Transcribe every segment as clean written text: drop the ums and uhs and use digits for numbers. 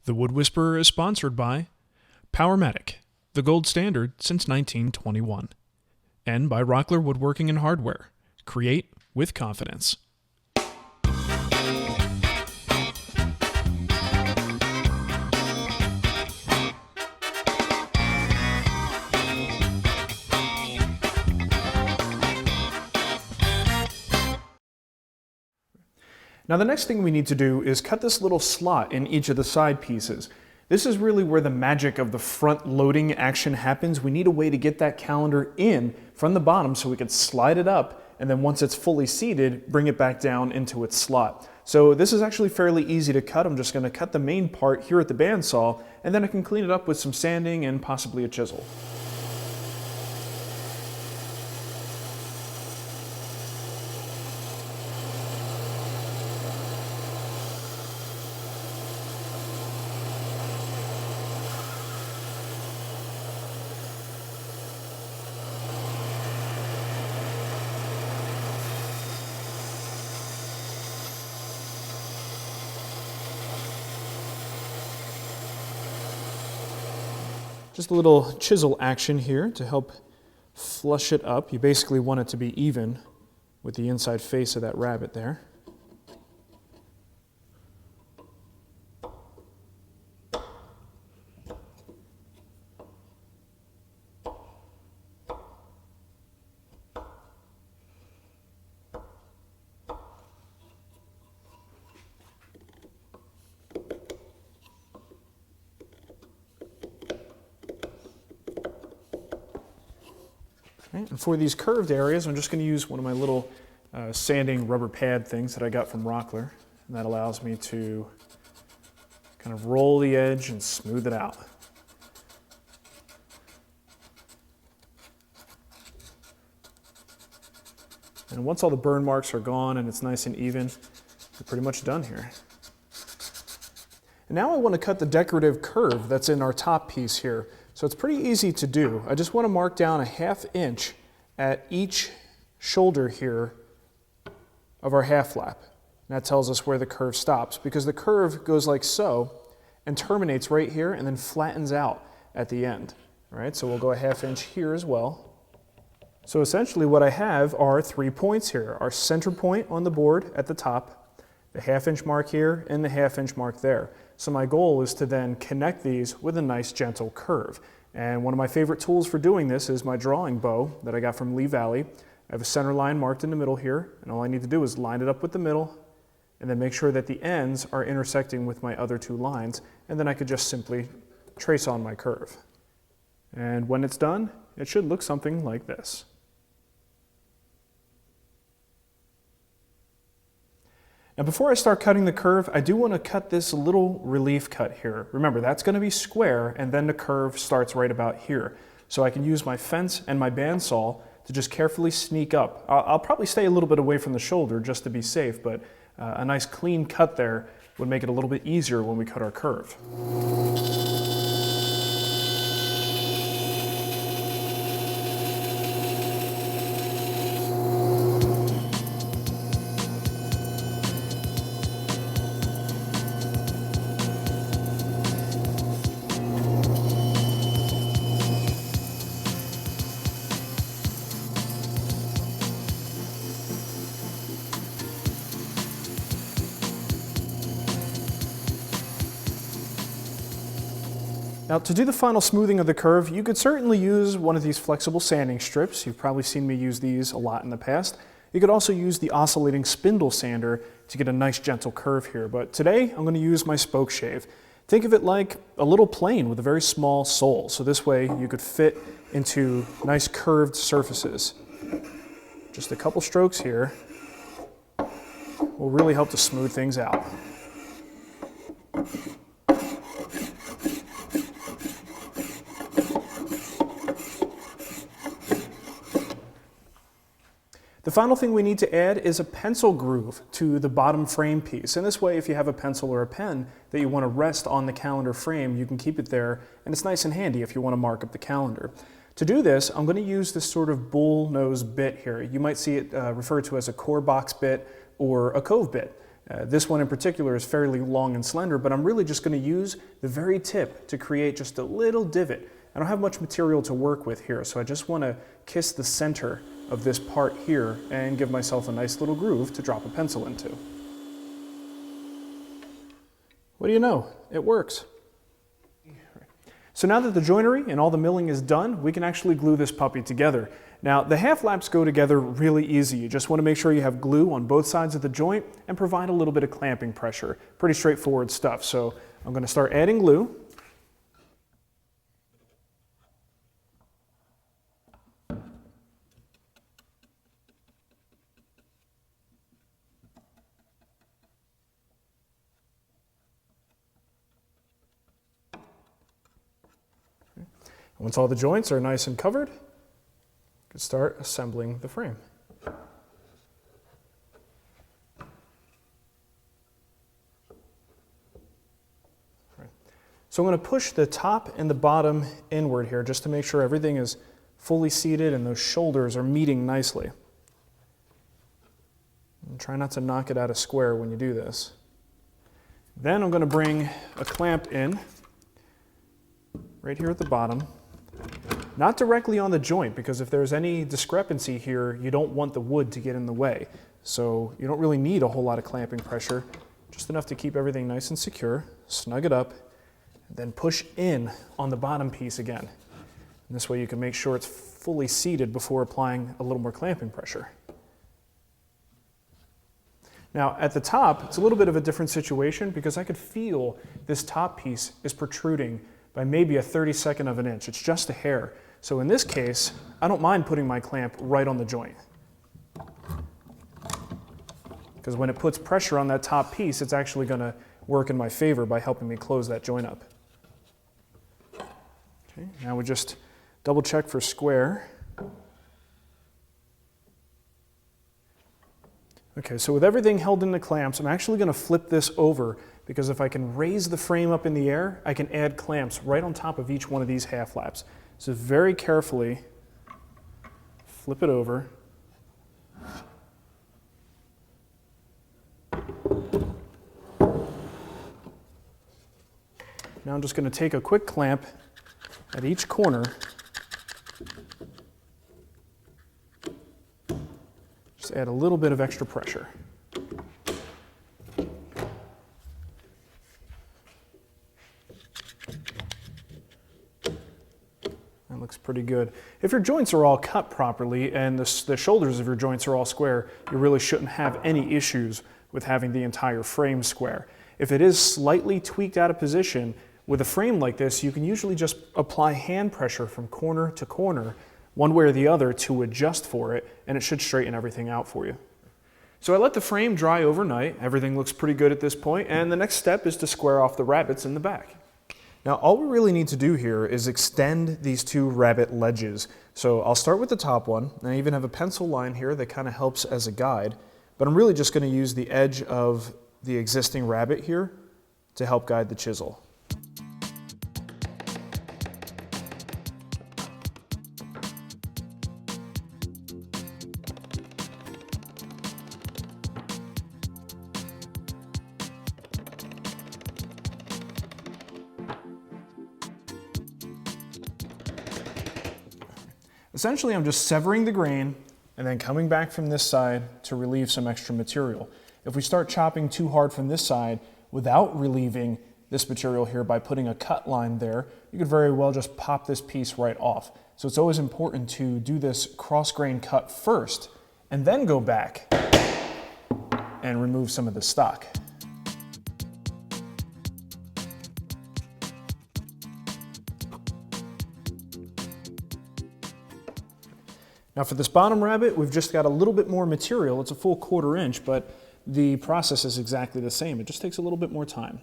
The Wood Whisperer is sponsored by Powermatic, the gold standard since 1921, and by Rockler Woodworking and Hardware. Create with confidence. Now the next thing we need to do is cut this little slot in each of the side pieces. This is really where the magic of the front loading action happens. We need a way to get that calendar in from the bottom so we can slide it up, and then once it's fully seated, bring it back down into its slot. So this is actually fairly easy to cut. I'm just going to cut the main part here at the bandsaw, and then I can clean it up with some sanding and possibly a chisel. Just a little chisel action here to help flush it up. You basically want it to be even with the inside face of that rabbet there. And for these curved areas, I'm just going to use one of my little sanding rubber pad things that I got from Rockler. And that allows me to kind of roll the edge and smooth it out. And once all the burn marks are gone and it's nice and even, we're pretty much done here. And now I want to cut the decorative curve that's in our top piece here. So it's pretty easy to do. I just want to mark down a 1/2 inch at each shoulder here of our half flap. And that tells us where the curve stops, because the curve goes like so and terminates right here and then flattens out at the end. All right, so we'll go a 1/2 inch here as well. So essentially what I have are 3 points here. Our center point on the board at the top, the 1/2 inch mark here, and the 1/2 inch mark there. So my goal is to then connect these with a nice gentle curve. And one of my favorite tools for doing this is my drawing bow that I got from Lee Valley. I have a center line marked in the middle here, and all I need to do is line it up with the middle and then make sure that the ends are intersecting with my other 2 lines, and then I could just simply trace on my curve. And when it's done, it should look something like this. Now before I start cutting the curve, I do want to cut this little relief cut here. Remember, that's going to be square, and then the curve starts right about here. So I can use my fence and my bandsaw to just carefully sneak up. I'll probably stay a little bit away from the shoulder just to be safe, but a nice clean cut there would make it a little bit easier when we cut our curve. Now to do the final smoothing of the curve, you could certainly use one of these flexible sanding strips. You've probably seen me use these a lot in the past. You could also use the oscillating spindle sander to get a nice gentle curve here, but today I'm going to use my spoke shave. Think of it like a little plane with a very small sole, so this way you could fit into nice curved surfaces. Just a couple strokes here will really help to smooth things out. The final thing we need to add is a pencil groove to the bottom frame piece. And this way, if you have a pencil or a pen that you want to rest on the calendar frame, you can keep it there, and it's nice and handy if you want to mark up the calendar. To do this, I'm going to use this sort of bull nose bit here. You might see it referred to as a core box bit or a cove bit. This one in particular is fairly long and slender, but I'm really just going to use the very tip to create just a little divot. I don't have much material to work with here, so I just want to kiss the center of this part here and give myself a nice little groove to drop a pencil into. What do you know? It works. So now that the joinery and all the milling is done, we can actually glue this puppy together. Now, the half laps go together really easy. You just want to make sure you have glue on both sides of the joint and provide a little bit of clamping pressure. Pretty straightforward stuff. So I'm going to start adding glue. Once all the joints are nice and covered, you can start assembling the frame. So I'm going to push the top and the bottom inward here just to make sure everything is fully seated and those shoulders are meeting nicely. And try not to knock it out of square when you do this. Then I'm going to bring a clamp in right here at the bottom. Not directly on the joint, because if there's any discrepancy here, you don't want the wood to get in the way. So you don't really need a whole lot of clamping pressure, just enough to keep everything nice and secure. Snug it up, and then push in on the bottom piece again. And this way you can make sure it's fully seated before applying a little more clamping pressure. Now at the top, it's a little bit of a different situation because I could feel this top piece is protruding by maybe a 32nd of an inch. It's just a hair. So in this case, I don't mind putting my clamp right on the joint. Because when it puts pressure on that top piece, it's actually going to work in my favor by helping me close that joint up. Okay, now we just double check for square. Okay, so with everything held in the clamps, I'm actually going to flip this over because if I can raise the frame up in the air, I can add clamps right on top of each one of these half laps. So very carefully flip it over. Now I'm just going to take a quick clamp at each corner. Just add a little bit of extra pressure. That looks pretty good. If your joints are all cut properly and the shoulders of your joints are all square, you really shouldn't have any issues with having the entire frame square. If it is slightly tweaked out of position, with a frame like this, you can usually just apply hand pressure from corner to corner, one way or the other, to adjust for it, and it should straighten everything out for you. So I let the frame dry overnight. Everything looks pretty good at this point, and the next step is to square off the rabbets in the back. Now all we really need to do here is extend these two rabbet ledges. So I'll start with the top one, and I even have a pencil line here that kind of helps as a guide, but I'm really just going to use the edge of the existing rabbet here to help guide the chisel. Essentially, I'm just severing the grain and then coming back from this side to relieve some extra material. If we start chopping too hard from this side without relieving this material here by putting a cut line there, you could very well just pop this piece right off. So it's always important to do this cross grain cut first and then go back and remove some of the stock. Now for this bottom rabbet, we've just got a little bit more material. It's a full 1/4 inch, but the process is exactly the same. It just takes a little bit more time.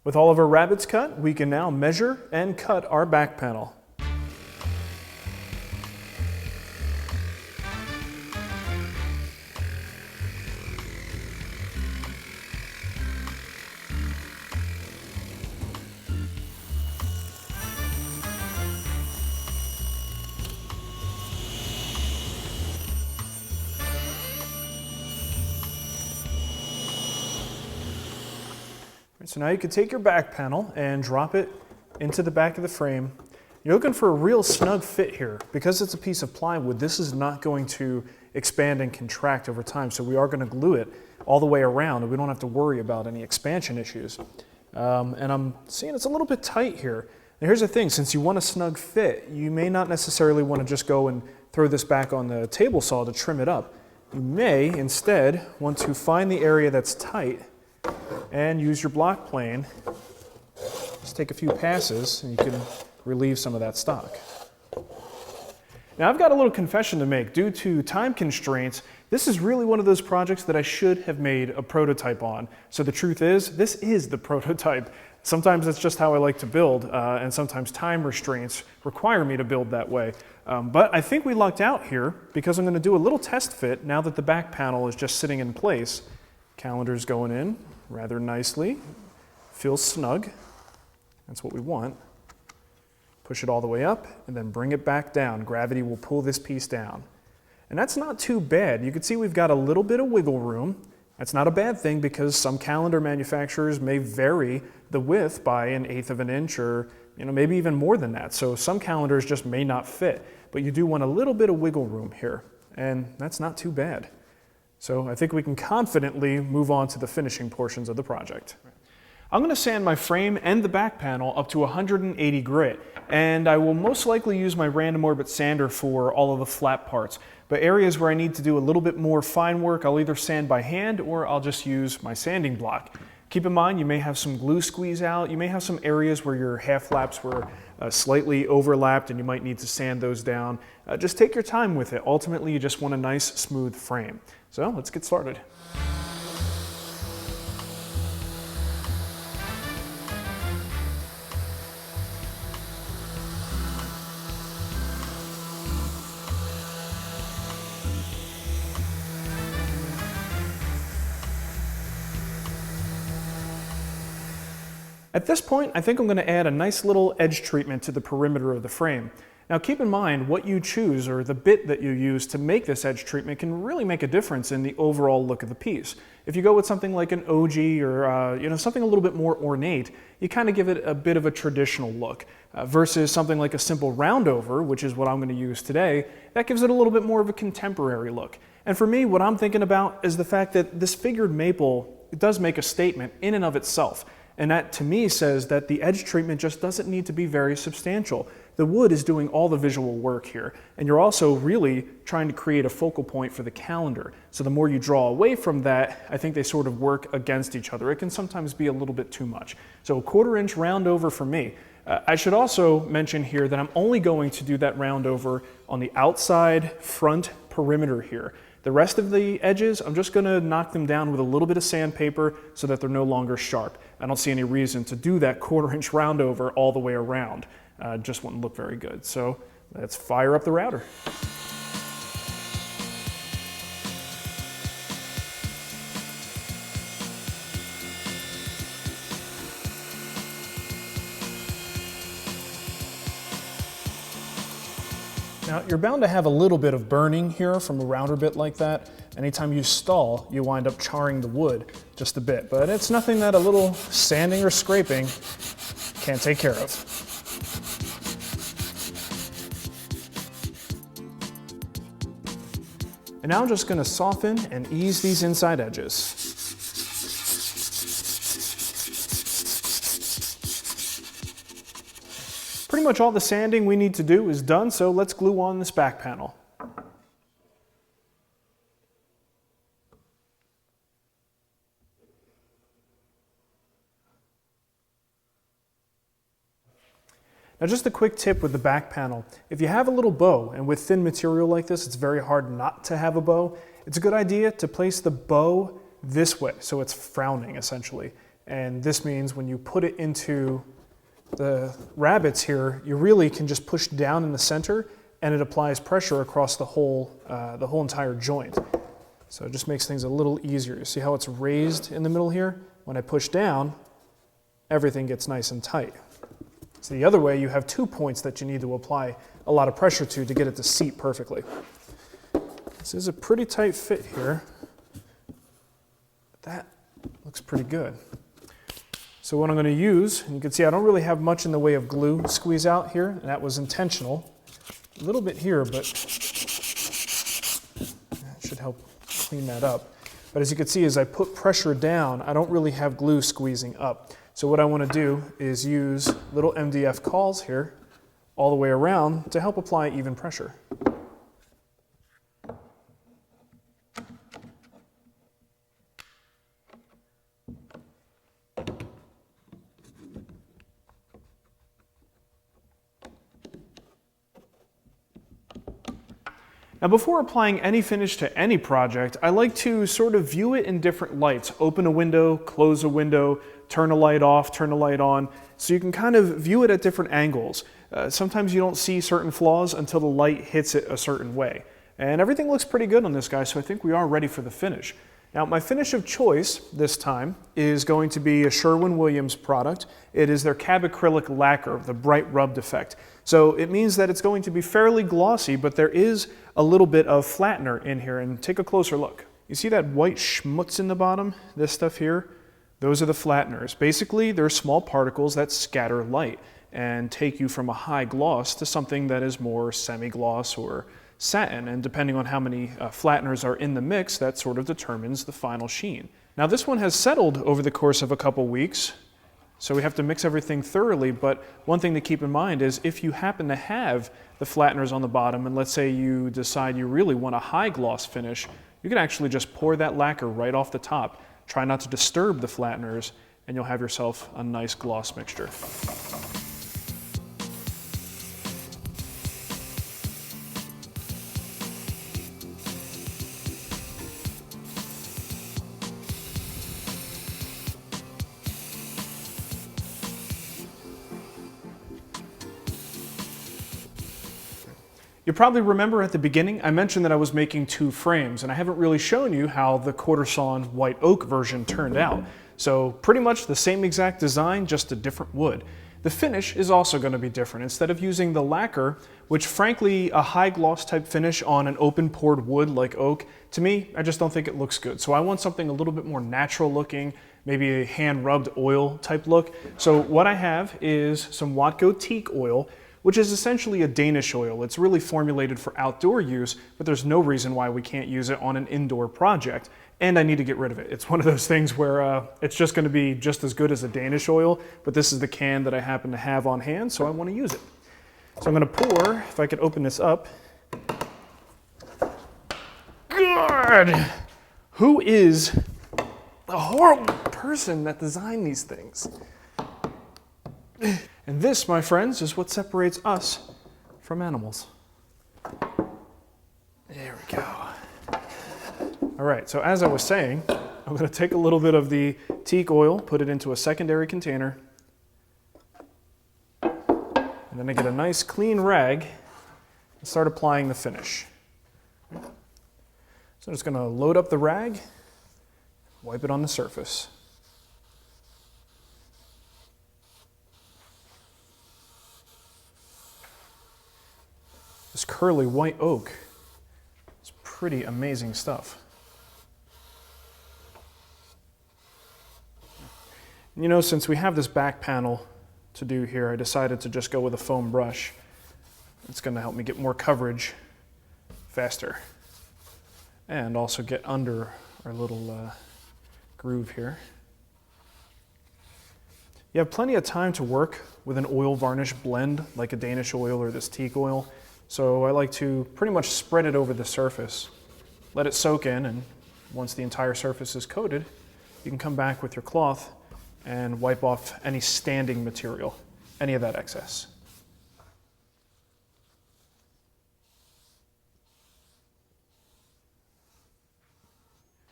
With all of our rabbets cut, we can now measure and cut our back panel. So now you can take your back panel and drop it into the back of the frame. You're looking for a real snug fit here. Because it's a piece of plywood, this is not going to expand and contract over time, so we are going to glue it all the way around, and we don't have to worry about any expansion issues. And I'm seeing it's a little bit tight here. Now here's the thing, since you want a snug fit, you may not necessarily want to just go and throw this back on the table saw to trim it up. You may instead want to find the area that's tight and use your block plane. Just take a few passes and you can relieve some of that stock. Now I've got a little confession to make. Due to time constraints, this is really one of those projects that I should have made a prototype on. So the truth is, this is the prototype. Sometimes that's just how I like to build, and sometimes time restraints require me to build that way. But I think we lucked out here because I'm going to do a little test fit now that the back panel is just sitting in place. Calendar's going in rather nicely. Feels snug. That's what we want. Push it all the way up and then bring it back down. Gravity will pull this piece down. And that's not too bad. You can see we've got a little bit of wiggle room. That's not a bad thing because some calendar manufacturers may vary the width by 1/8 of an inch or maybe even more than that. So some calendars just may not fit, but you do want a little bit of wiggle room here, and that's not too bad. So I think we can confidently move on to the finishing portions of the project. I'm going to sand my frame and the back panel up to 180 grit, and I will most likely use my random orbit sander for all of the flat parts. But areas where I need to do a little bit more fine work, I'll either sand by hand or I'll just use my sanding block. Keep in mind, you may have some glue squeeze out. You may have some areas where your half flaps were slightly overlapped and you might need to sand those down. Just take your time with it. Ultimately, you just want a nice, smooth frame. So let's get started. At this point, I think I'm going to add a nice little edge treatment to the perimeter of the frame. Now keep in mind what you choose or the bit that you use to make this edge treatment can really make a difference in the overall look of the piece. If you go with something like an OG or something a little bit more ornate, you kind of give it a bit of a traditional look versus something like a simple roundover, which is what I'm going to use today. That gives it a little bit more of a contemporary look. And for me, what I'm thinking about is the fact that this figured maple, it does make a statement in and of itself. And that to me says that the edge treatment just doesn't need to be very substantial. The wood is doing all the visual work here. And you're also really trying to create a focal point for the calendar. So the more you draw away from that, I think they sort of work against each other. It can sometimes be a little bit too much. So a 1/4 inch round over for me. I should also mention here that I'm only going to do that round over on the outside front perimeter here. The rest of the edges, I'm just going to knock them down with a little bit of sandpaper so that they're no longer sharp. I don't see any reason to do that 1/4 inch round over all the way around. Just wouldn't look very good. So let's fire up the router. Now, you're bound to have a little bit of burning here from a router bit like that. Anytime you stall, you wind up charring the wood just a bit, but it's nothing that a little sanding or scraping can't take care of. And now I'm just going to soften and ease these inside edges. Pretty much all the sanding we need to do is done, so let's glue on this back panel. Now just a quick tip with the back panel. If you have a little bow, and with thin material like this, it's very hard not to have a bow, it's a good idea to place the bow this way, so it's frowning essentially. And this means when you put it into the rabbets here, you really can just push down in the center and it applies pressure across the whole entire joint. So it just makes things a little easier. You see how it's raised in the middle here? When I push down, everything gets nice and tight. So the other way, you have 2 points that you need to apply a lot of pressure to get it to seat perfectly. This is a pretty tight fit here. That looks pretty good. So what I'm going to use, and you can see I don't really have much in the way of glue squeeze out here, and that was intentional. A little bit here, but that should help clean that up. But as you can see, as I put pressure down, I don't really have glue squeezing up. So what I want to do is use little MDF cawls here all the way around to help apply even pressure. Now before applying any finish to any project, I like to sort of view it in different lights. Open a window, close a window, turn a light off, turn a light on, so you can kind of view it at different angles. Sometimes you don't see certain flaws until the light hits it a certain way. And everything looks pretty good on this guy, so I think we are ready for the finish. Now my finish of choice this time is going to be a Sherwin-Williams product. It is their cab acrylic lacquer, the bright rubbed effect. So it means that it's going to be fairly glossy, but there is a little bit of flattener in here, and take a closer look. You see that white schmutz in the bottom? This stuff here? Those are the flatteners. Basically, they're small particles that scatter light and take you from a high gloss to something that is more semi-gloss or satin, and depending on how many flatteners are in the mix, that sort of determines the final sheen. Now this one has settled over the course of a couple weeks, so we have to mix everything thoroughly, but one thing to keep in mind is if you happen to have the flatteners on the bottom, and let's say you decide you really want a high gloss finish, you can actually just pour that lacquer right off the top. Try not to disturb the flatteners, and you'll have yourself a nice gloss mixture. You probably remember at the beginning, I mentioned that I was making 2 frames, and I haven't really shown you how the quarter sawn white oak version turned out. So pretty much the same exact design, just a different wood. The finish is also going to be different. Instead of using the lacquer, which frankly a high gloss type finish on an open pored wood like oak, to me, I just don't think it looks good. So I want something a little bit more natural looking, maybe a hand rubbed oil type look. So what I have is some Watco Teak Oil, which is essentially a Danish oil. It's really formulated for outdoor use, but there's no reason why we can't use it on an indoor project, and I need to get rid of it. It's one of those things where it's just gonna be just as good as a Danish oil, but this is the can that I happen to have on hand, so I wanna use it. So I'm gonna pour, if I could open this up. God! Who is the horrible person that designed these things? And this, my friends, is what separates us from animals. There we go. All right, so as I was saying, I'm going to take a little bit of the teak oil, put it into a secondary container, and then I get a nice clean rag and start applying the finish. So I'm just going to load up the rag, wipe it on the surface. This curly white oak is pretty amazing stuff. You know, since we have this back panel to do here, I decided to just go with a foam brush. It's going to help me get more coverage faster and also get under our little groove here. You have plenty of time to work with an oil varnish blend like a Danish oil or this teak oil. So I like to pretty much spread it over the surface, let it soak in, and once the entire surface is coated, you can come back with your cloth and wipe off any standing material, any of that excess.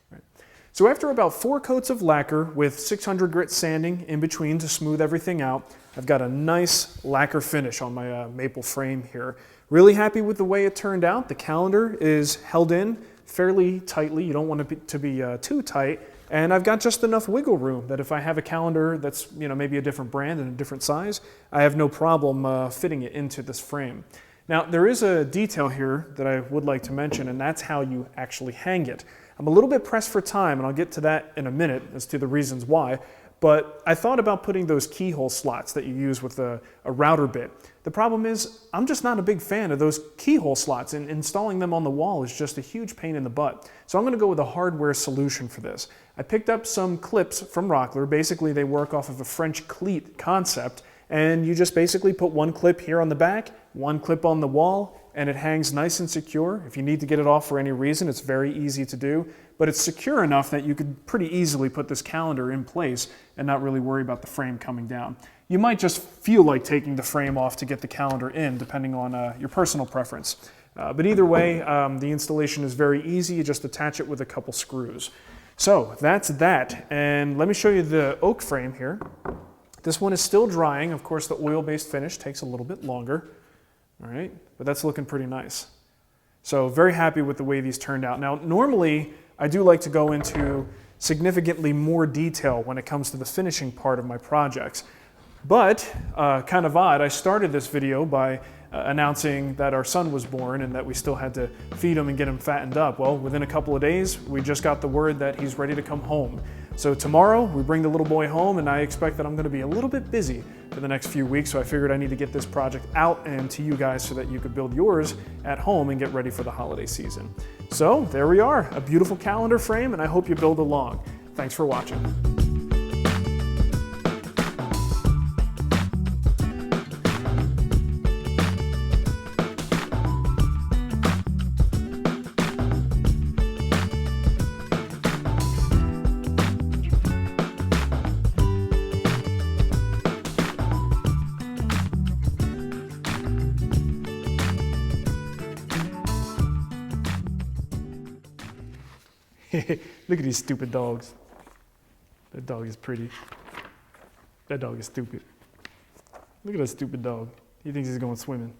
Right. So after about 4 coats of lacquer with 600 grit sanding in between to smooth everything out, I've got a nice lacquer finish on my maple frame here. Really happy with the way it turned out. The calendar is held in fairly tightly. You don't want it to be too tight. And I've got just enough wiggle room that if I have a calendar that's maybe a different brand and a different size, I have no problem fitting it into this frame. Now there is a detail here that I would like to mention, and that's how you actually hang it. I'm a little bit pressed for time, and I'll get to that in a minute as to the reasons why, but I thought about putting those keyhole slots that you use with a router bit. The problem is, I'm just not a big fan of those keyhole slots, and installing them on the wall is just a huge pain in the butt. So I'm going to go with a hardware solution for this. I picked up some clips from Rockler. Basically, they work off of a French cleat concept, and you just basically put one clip here on the back, one clip on the wall, and it hangs nice and secure. If you need to get it off for any reason, it's very easy to do, but it's secure enough that you could pretty easily put this calendar in place and not really worry about the frame coming down. You might just feel like taking the frame off to get the calendar in, depending on your personal preference. But either way, the installation is very easy. You just attach it with a couple screws. So that's that, and let me show you the oak frame here. This one is still drying. Of course, the oil-based finish takes a little bit longer. All right, but that's looking pretty nice. So very happy with the way these turned out. Now, normally I do like to go into significantly more detail when it comes to the finishing part of my projects. But kind of odd, I started this video by announcing that our son was born and that we still had to feed him and get him fattened up. Well, within a couple of days, we just got the word that he's ready to come home. So tomorrow, we bring the little boy home, and I expect that I'm going to be a little bit busy for the next few weeks, so I figured I need to get this project out and to you guys so that you could build yours at home and get ready for the holiday season. So there we are, a beautiful calendar frame, and I hope you build along. Thanks for watching. Look at these stupid dogs. That dog is pretty. That dog is stupid. Look at that stupid dog. He thinks he's going swimming.